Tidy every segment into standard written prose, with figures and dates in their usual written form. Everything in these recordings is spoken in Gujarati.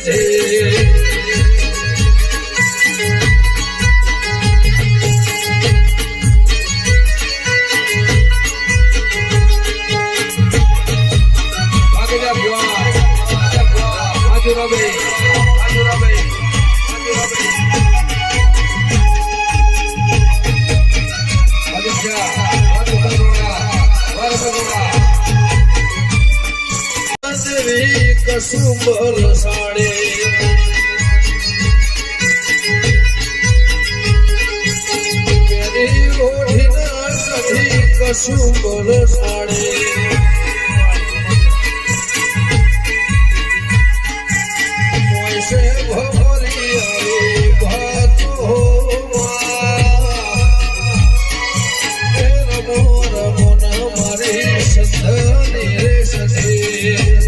સધે કસુંબર સાડે મેરી ઓઢીના સધી કસુંબર સાડે મોયસે ભમરી આવી ભાતો રમો રમો ન મારી સંધની રે સધી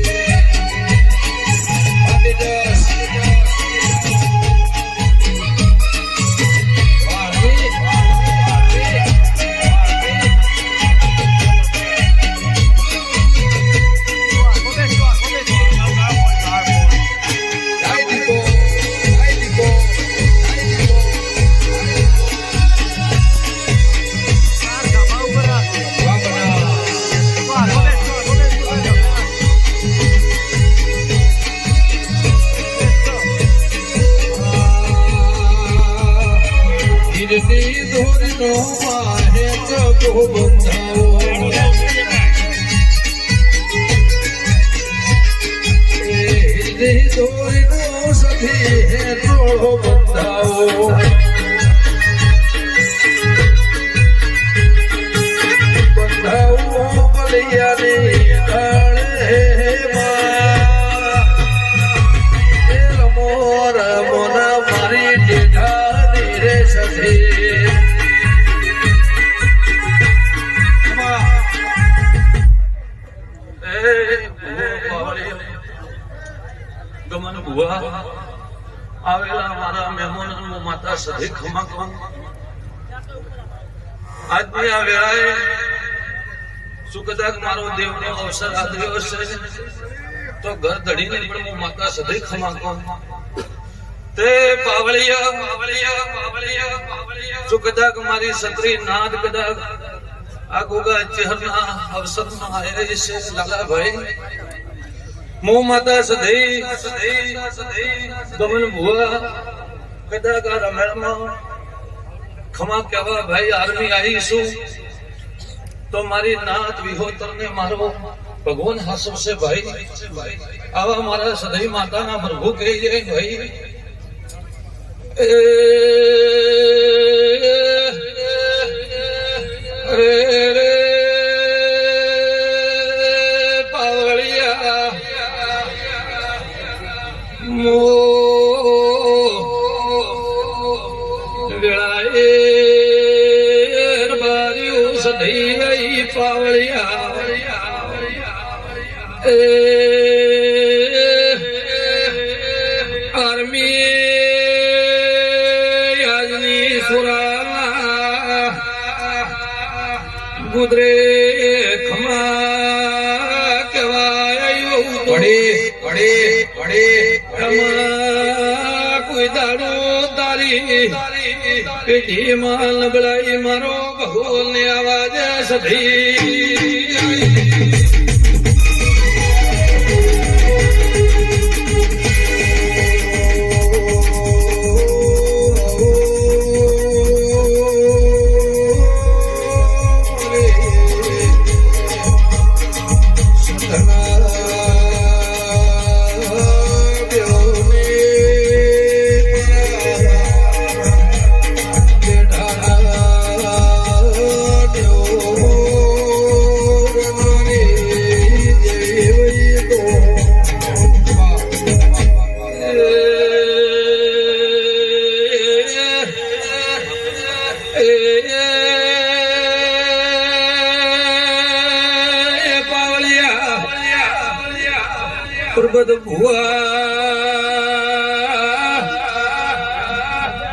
ધોરનો માહે જગો બંધાવો ધોરનો સધી હે ટોળો બંધાવો બંધાવો બલિયાની કાળે રમો રમો ના મારી ટેઢાની રે સધી ગમન ભુવા આવેલા મારા મહેમાનો માતા સધી ખમા ખમ આજની આ વેળાએ શું કદાચ મારો દેવનો અવસર આદર્યો છે તો ઘર ધડીને પણ માતા સધી ખમા ખમ તે પાવળિયા શું કદાચ મારી સત્રી નાદ કદાચ આ ગોગા ચહેરના અવસરમાં આવ્યા છે લાલાભાઈ મો માતા સધી ગમન ભુવા કદાચ આ રમેણમાં ખમા કહેવા ભાઈ આર્મી આવીશું તો મારી નાત વિહોતર ને મારો ભગવાન હાસવશે ભાઈ આવા મારા સધી માતાના પ્રભુ કહી જાય ભાઈ રે પાવળિયા મો વેળાએ બાર્યું સધી પાવળિયા આર્મી યાજની સુરા ગુદરે ખમા કહેવાય પડે કોઈ દાડો તારી પેઢી માં લબડાઈ મારો ભગવાન ને આવાજ સધી પ્રબદ ભુવા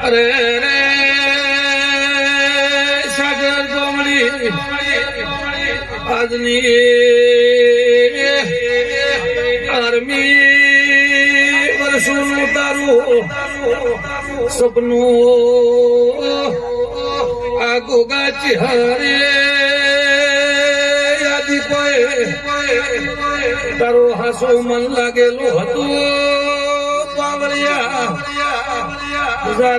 અરે રે સાગર ગોમડી આજની આર્મી વર્ષ સુનું તારું સપનું આ ગોગા ચિહારે યાદી કોઈ તારું હાસુ મન લાગેલું હતું પાવરિયા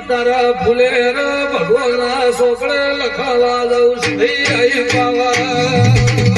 તારા ફૂલેર ભગવાન છોકરે લખાવા દઉં છું પાવા